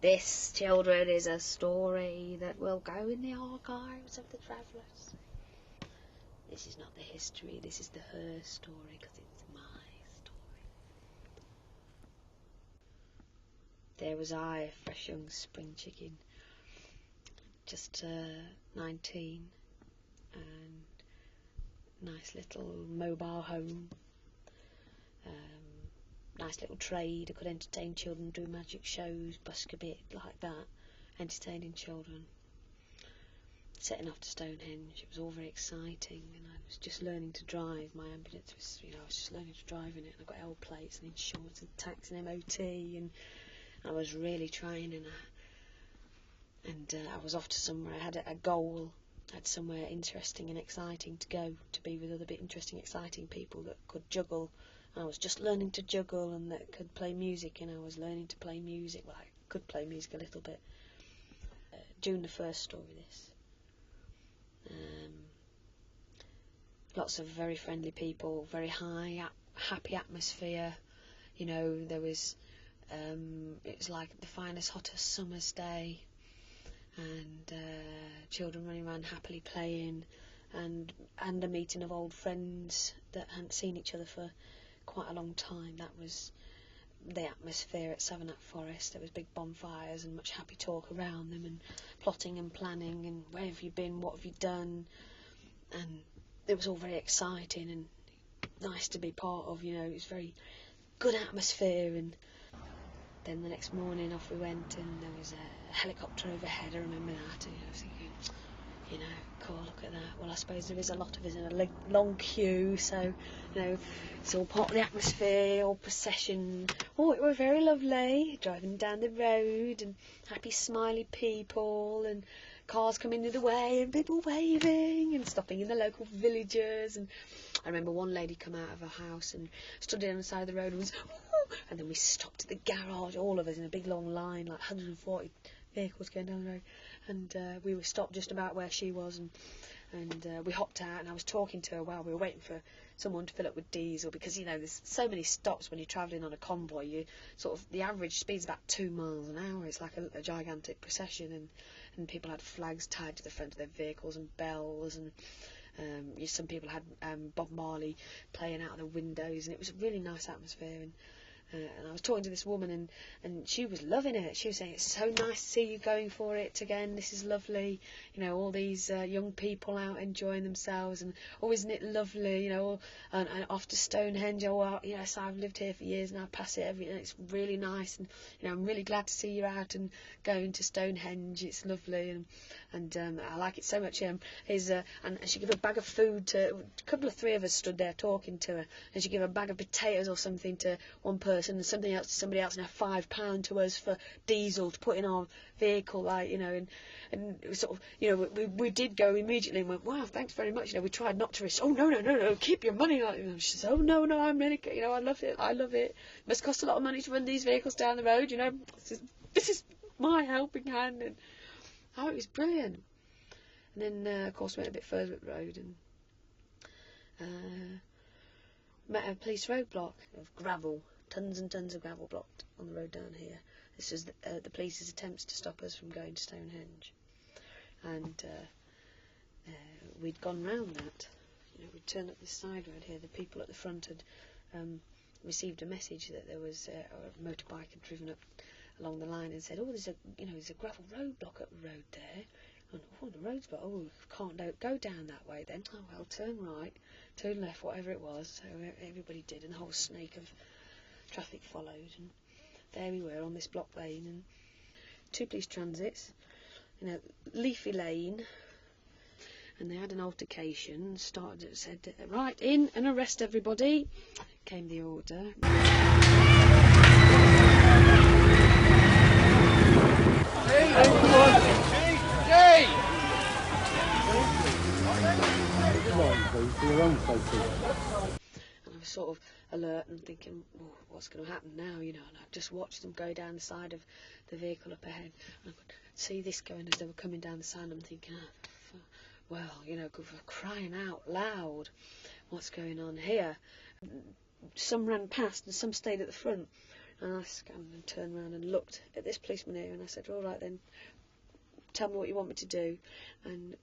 This, children, is a story that will go in the archives of the travellers. This is not the history, this is the her story, because it's my story. There was I, a fresh young spring chicken, just 19, and nice little mobile home, nice little trade. I could entertain children, do magic shows, busk a bit like that, entertaining children. Setting off to Stonehenge, it was all very exciting, and I was just learning to drive. My ambulance was, I was just learning to drive in it, and I got L plates and insurance and tax and MOT, and I was really trying, and I was off to somewhere. I had a goal, I had somewhere interesting and exciting to go, to be with other bit interesting, exciting people that could juggle. And I was just learning to juggle and that could play music, and I was learning to play music. Well, I could play music a little bit. June the 1st story, this. Lots of very friendly people, very high, happy atmosphere. There was, it was like the finest, hottest summer's day, and children running around happily playing, and a meeting of old friends that hadn't seen each other for quite a long time. That was the atmosphere at Savernake Forest. There was big bonfires and much happy talk around them, and plotting and planning, and where have you been, what have you done, and it was all very exciting and nice to be part of. It was very good atmosphere. And then the next morning off we went, and there was a helicopter overhead. I remember that, and I was thinking, cool, look at that. Well, I suppose there is a lot of us in a long queue, so it's all part of the atmosphere, all procession. Oh, it was very lovely, driving down the road, and happy smiley people, and cars coming the other way, and people waving, and stopping in the local villages. And I remember one lady come out of her house and stood on the side of the road and was, ooh, and then we stopped at the garage, all of us in a big long line, like 140 vehicles going down the road, and we were stopped just about where she was, and we hopped out, and I was talking to her while we were waiting for someone to fill up with diesel, because there's so many stops when you're travelling on a convoy. You the average speed's about 2 miles an hour. It's like a gigantic procession, and people had flags tied to the front of their vehicles and bells, and some people had Bob Marley playing out of the windows, and it was a really nice atmosphere. And I was talking to this woman, and she was loving it. She was saying, it's so nice to see you going for it again. This is lovely. All these young people out enjoying themselves, and isn't it lovely? And off to Stonehenge. Yes, I've lived here for years, and I pass it and it's really nice. And I'm really glad to see you out and going to Stonehenge. It's lovely, and I like it so much. And she gave a bag of food to a couple of 3 of us stood there talking to her, and she gave a bag of potatoes or something to one person, and something else to somebody else, and £5 to us for diesel to put in our vehicle, and it was we did go immediately and went, wow, thanks very much. We tried not to risk. Oh no, keep your money. She said, oh no, I'm really, I love it. It must cost a lot of money to run these vehicles down the road. This is my helping hand, and it was brilliant. And then of course we went a bit further up the road and met a police roadblock of gravel. Tons and tons of gravel blocked on the road down here. This was the police's attempts to stop us from going to Stonehenge, and we'd gone round that. We'd turned up this side road here. The people at the front had received a message that there was a motorbike had driven up along the line and said, oh, there's a gravel roadblock up the road there. And, the road's blocked. Oh, can't go down that way then. Oh well, turn right, turn left, whatever it was. So everybody did, and the whole snake of traffic followed, and there we were on this block lane, and 2 police transits in a leafy lane, and they had an altercation. Said, right, in and arrest everybody. Came the order. And I was sort of alert and thinking, oh, what's going to happen now, and I just watched them go down the side of the vehicle up ahead, and I could see this going as they were coming down the side, and I'm thinking, well, for crying out loud, what's going on here? Some ran past and some stayed at the front. And I scanned and turned around and looked at this policeman here, and I said, all right then, tell me what you want me to do. And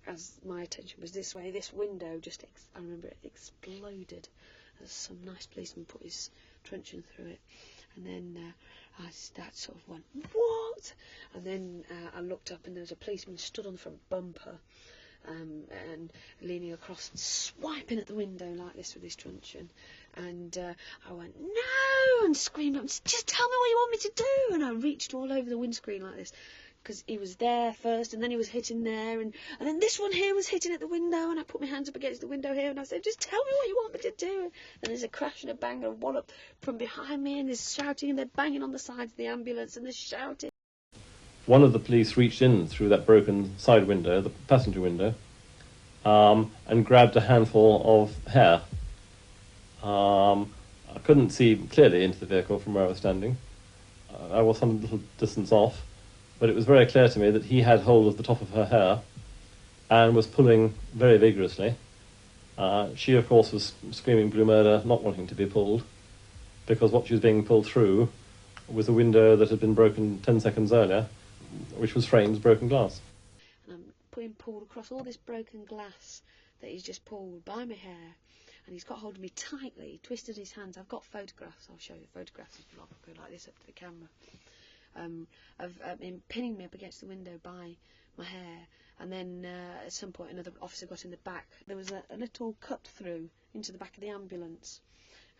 as my attention was this way, this window just, I remember it exploded as some nice policeman put his truncheon through it. And then that sort of went, what? And then I looked up, and there was a policeman stood on the front bumper, and leaning across and swiping at the window like this with his truncheon. And I went, no, and screamed up, just tell me what you want me to do. And I reached all over the windscreen like this, because he was there first, and then he was hitting there, and then this one here was hitting at the window, and I put my hands up against the window here, and I said, just tell me what you want me to do. And there's a crash and a bang and a wallop from behind me, and there's shouting, and they're banging on the sides of the ambulance, and they're shouting. One of the police reached in through that broken side window, the passenger window, and grabbed a handful of hair. I couldn't see clearly into the vehicle from where I was standing. I was some little distance off, but it was very clear to me that he had hold of the top of her hair and was pulling very vigorously. She, of course, was screaming blue murder, not wanting to be pulled, because what she was being pulled through was a window that had been broken 10 seconds earlier, which was framed as broken glass. And I'm being pulled across all this broken glass that he's just pulled by my hair, and he's got hold of me tightly, twisted his hands. I've got photographs, I'll show you photographs if you like. I'll go like this up to the camera. Of him pinning me up against the window by my hair, and then at some point another officer got in the back. There was a little cut through into the back of the ambulance,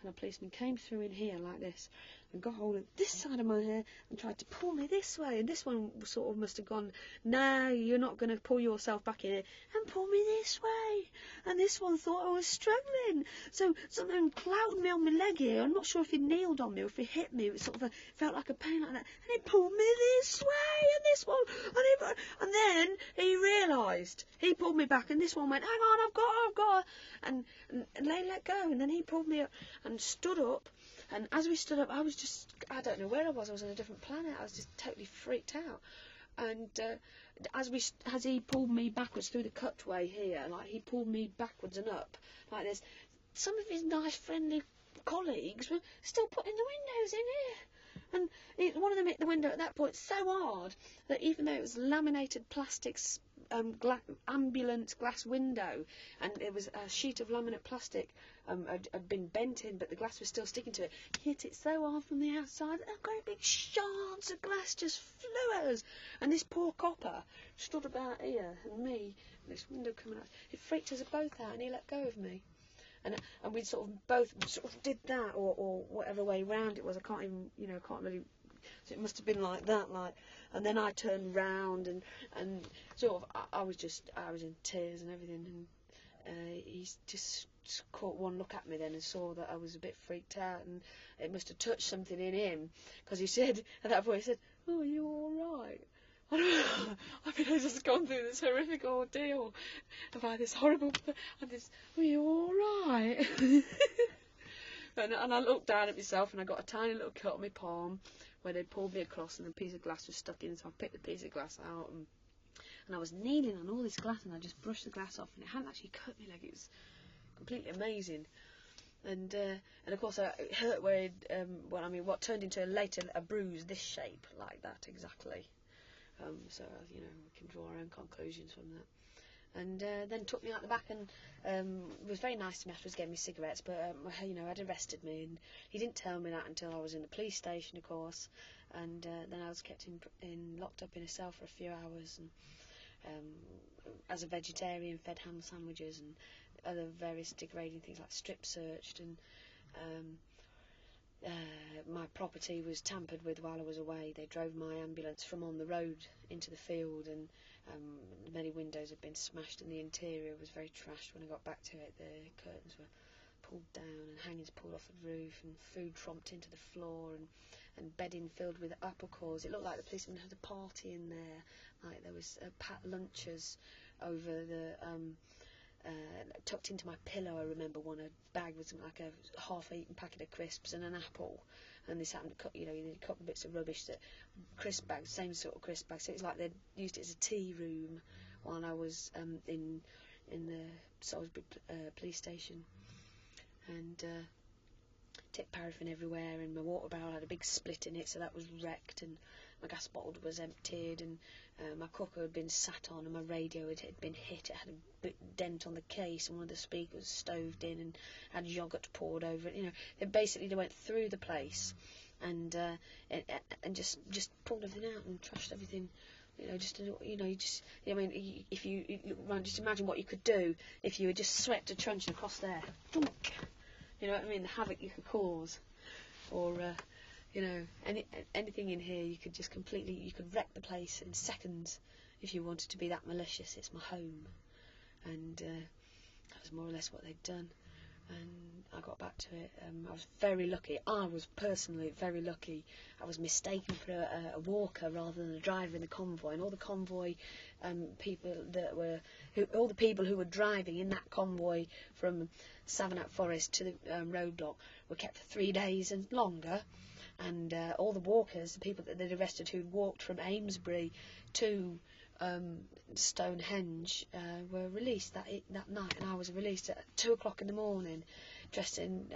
and a policeman came through in here like this and got hold of this side of my hair and tried to pull me this way, and this one sort of must have gone, no, you're not going to pull yourself back here, and pull me this way. And this one thought I was struggling, so something clouted me on my leg here. I'm not sure if he kneeled on me or if he hit me. It was sort of felt like a pain like that, and he pulled me this way, and this one, and then he realised. He pulled me back, and this one went, hang on, I've got, and they let go, and then he pulled me up and stood up. And as we stood up, I was just, I don't know where I was on a different planet. I was just totally freaked out. And as he pulled me backwards through the cutway here, like he pulled me backwards and up like this, some of his nice friendly colleagues were still putting the windows in here. And one of them hit the window at that point so hard that even though it was laminated plastics, ambulance glass window, and it was a sheet of laminate plastic had been bent in, but the glass was still sticking to it. He hit it so hard from the outside that a great big shards of glass just flew at us. And this poor copper stood about here, and me, and this window coming out. It freaked us both out, and he let go of me. And we sort of both sort of did that, or whatever way round it was. I can't even, can't really. So it must have been like that, and then I turned round and sort of I was in tears and everything, and he just caught one look at me then and saw that I was a bit freaked out, and it must have touched something in him, because he said at that point, he said, "Oh, are you all right?" I mean, I've just gone through this horrific ordeal about this horrible, and this, "Are you all right?" And I looked down at myself, and I got a tiny little cut on my palm where they pulled me across, and a piece of glass was stuck in, so I picked the piece of glass out, and I was kneeling on all this glass, and I just brushed the glass off, and it hadn't actually cut me. Like, it was completely amazing. And of course it hurt where what turned into later a bruise this shape, like that exactly. So we can draw our own conclusions from that. And then took me out the back, and was very nice to me afterwards, gave me cigarettes, but had arrested me, and he didn't tell me that until I was in the police station, of course, and then I was kept locked up in a cell for a few hours, and as a vegetarian, fed ham sandwiches and other various degrading things, like strip searched, and my property was tampered with while I was away. They drove my ambulance from on the road into the field, and many windows had been smashed, and the interior was very trashed. When I got back to it, the curtains were pulled down and hangings pulled off the roof, and food tromped into the floor, and bedding filled with apple cores. It looked like the policeman had a party in there, like there was packed lunches over the tucked into my pillow. I remember one, a bag with like a half-eaten packet of crisps and an apple, and they sat and cut, they cut bits of rubbish, that crisp bags, same sort of crisp bags. So it's like they'd used it as a tea room while I was in the Salisbury police station. And tip paraffin everywhere, and my water barrel had a big split in it, so that was wrecked, and my gas bottle was emptied, and my cooker had been sat on, and my radio had been hit. It had a big dent on the case, and one of the speakers was stoved in, and had yogurt poured over it. You know, they went through the place, and just pulled everything out and trashed everything. You know, just just imagine what you could do if you had just swept a truncheon across there. Thunk. You know what I mean? The havoc you could cause, or anything in here, you could just you could wreck the place in seconds if you wanted to be that malicious. It's my home, and that was more or less what they'd done. And I got back to it. I was very lucky. I was personally very lucky. I was mistaken for a walker rather than a driver in the convoy, and all the convoy all the people who were driving in that convoy from Savernake Forest to the roadblock were kept for 3 days and longer. And all the walkers, the people that they'd arrested who'd walked from Amesbury to Stonehenge, were released that night, and I was released at 2 o'clock in the morning, dressed in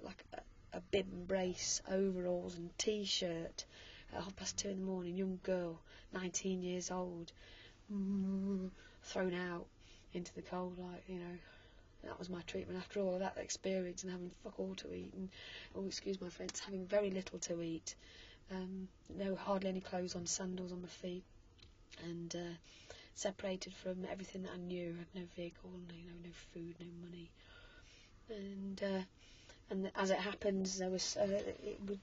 like a bib and brace, overalls and t-shirt, at 2:30 in the morning. Young girl, 19 years old, thrown out into the cold, like, you know. That was my treatment after all that experience, and having fuck all to eat, and, oh, excuse my French, having very little to eat. Hardly any clothes on, sandals on my feet, and separated from everything that I knew. I had no vehicle, no food, no money, and as it happens, it would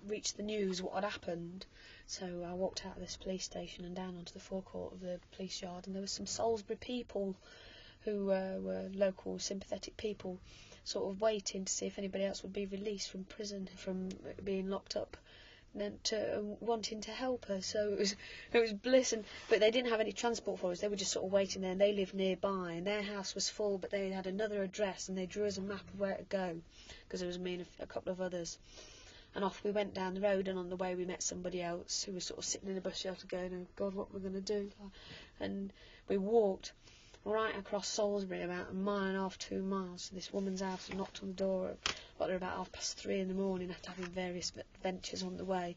reach the news what had happened. So I walked out of this police station and down onto the forecourt of the police yard, and there were some Salisbury people who were local sympathetic people, sort of waiting to see if anybody else would be released from prison, from being locked up, and wanting to help us. So it was bliss. But they didn't have any transport for us. They were just sort of waiting there, and they lived nearby, and their house was full, but they had another address, and they drew us a map of where to go, because it was me and a couple of others. And off we went down the road, and on the way we met somebody else who was sort of sitting in a bus shelter going, oh God, what we're going to do? And we walked right across Salisbury, about 1.5 miles, 2 miles, to this woman's house, and knocked on the door. Got there about 3:30 in the morning, after having various adventures on the way,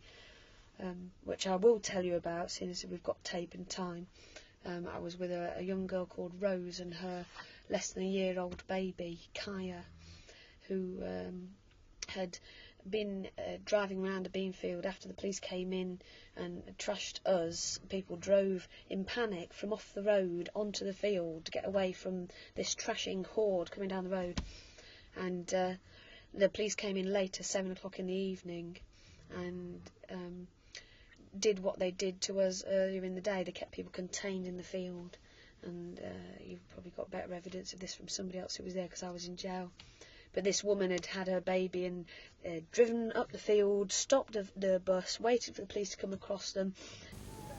which I will tell you about, seeing as we've got tape and time. I was with a young girl called Rose and her less than a year old baby, Kaya, who had been driving around a Beanfield after the police came in and trashed us. People drove in panic from off the road onto the field to get away from this trashing horde coming down the road, and the police came in later, 7 o'clock in the evening, and did what they did to us earlier in the day. They kept people contained in the field, and you've probably got better evidence of this from somebody else who was there, because I was in jail. But this woman had had her baby and driven up the field, stopped the bus, waited for the police to come across them.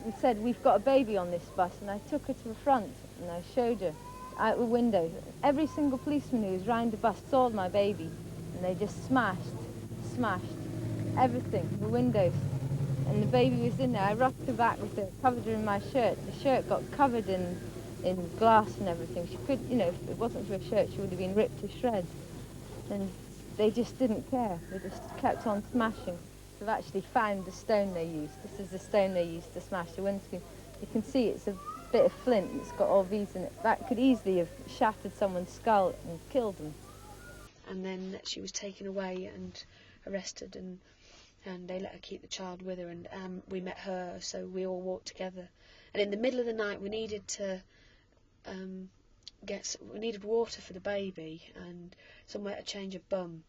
We said, we've got a baby on this bus, and I took her to the front and I showed her out the window. Every single policeman who was round the bus saw my baby, and they just smashed everything, the windows. And the baby was in there. I rocked her back with her, covered her in my shirt. The shirt got covered in glass and everything. She could, if it wasn't for a shirt, she would have been ripped to shreds. And they just didn't care. They just kept on smashing. They've actually found the stone they used. This is the stone they used to smash the windscreen. You can see it's a bit of flint. It's got all these in it. That could easily have shattered someone's skull and killed them. And then she was taken away and arrested, and they let her keep the child with her, and we met her, so we all walked together. And in the middle of the night, we needed to we needed water for the baby and somewhere to change a bum.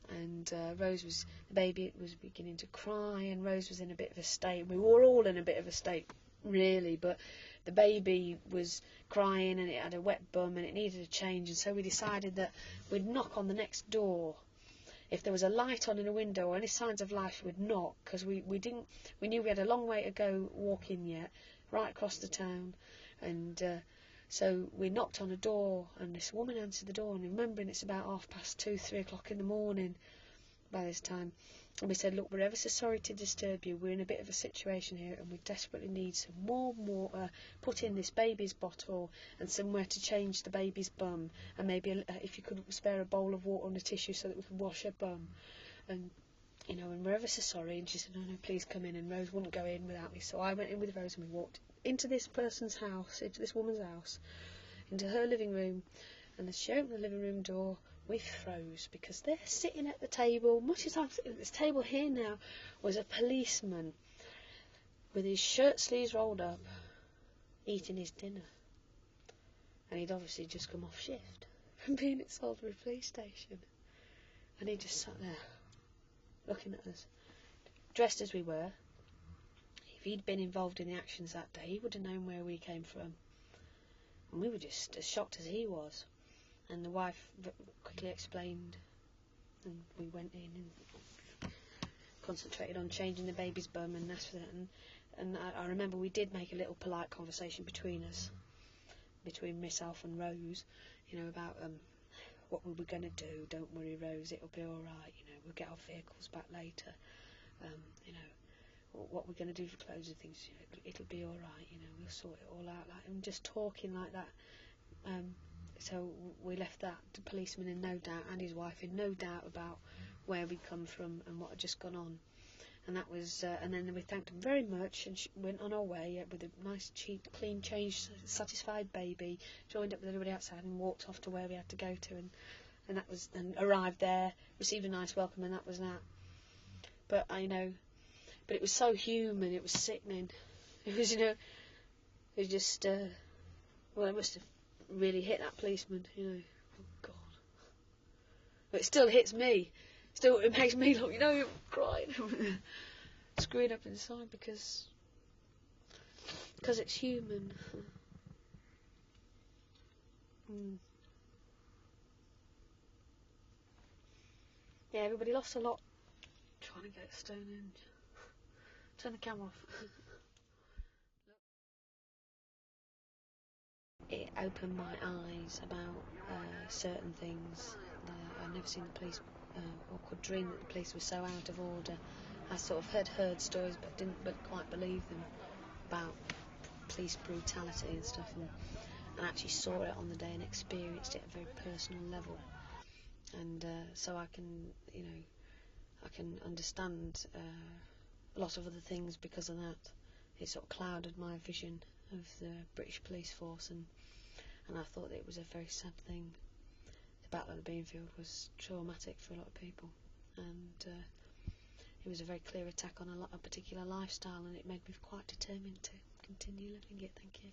And the baby was beginning to cry, and Rose was in a bit of a state. We were all in a bit of a state, really, but the baby was crying and it had a wet bum and it needed a change, and so we decided that we'd knock on the next door. If there was a light on in a window or any signs of life, we'd knock, because we knew we had a long way to go walking yet, right across the town. And so we knocked on a door, and this woman answered the door, and remembering it's about 2:30, 3 o'clock in the morning by this time, And we said, look, we're ever so sorry to disturb you. We're in a bit of a situation here and we desperately need some warm water, put in this baby's bottle and somewhere to change the baby's bum. And maybe if you could spare a bowl of water and a tissue so that we could wash her bum. And, you know, and we're ever so sorry. And she said, no, please come in. And Rose wouldn't go in without me. So I went in with Rose and we walked into this person's house, into this woman's house, into her living room. And as she opened the living room door, we froze, because there, sitting at the table, much as I'm sitting at this table here now, was a policeman with his shirt sleeves rolled up, eating his dinner. And he'd obviously just come off shift from being at Salisbury Police Station. And he just sat there, looking at us, dressed as we were. If he'd been involved in the actions that day, he would have known where we came from. And we were just as shocked as he was. And the wife quickly explained, and we went in and concentrated on changing the baby's bum and that's for that. And I remember we did make a little polite conversation between us, between myself and Rose, you know, about what we were going to do. Don't worry, Rose, it'll be all right. You know, we'll get our vehicles back later. You know, what we're going to do for clothes and things, you know, it'll be all right. You know, we'll sort it all out. Like, and just talking like that. So we left that the policeman in no doubt, and his wife in no doubt about where we'd come from and what had just gone on. And that was, and then we thanked them very much, and went on our way with a nice, cheap, clean, changed, satisfied baby. Joined up with everybody outside and walked off to where we had to go to, and that was, and arrived there, received a nice welcome, and that was that. But but it was so human. It was sickening. It was, you know, it was just, well, it must have really hit that policeman, you know. Oh God! But it still hits me. Still, it makes me look, you know, crying, screwing up inside because it's human. Yeah, everybody lost a lot trying to get to Stonehenge. Turn the camera off. It opened my eyes about certain things. I'd never seen the police, or could dream that the police were so out of order. I sort of had heard stories, but didn't quite believe them about police brutality and stuff, and actually saw it on the day and experienced it at a very personal level. And so I can, you know, I can understand a lot of other things because of that. It sort of clouded my vision of the British police force, and I thought that it was a very sad thing. The Battle of the Beanfield was traumatic for a lot of people, and it was a very clear attack on a particular lifestyle, and it made me quite determined to continue living it. Thank you.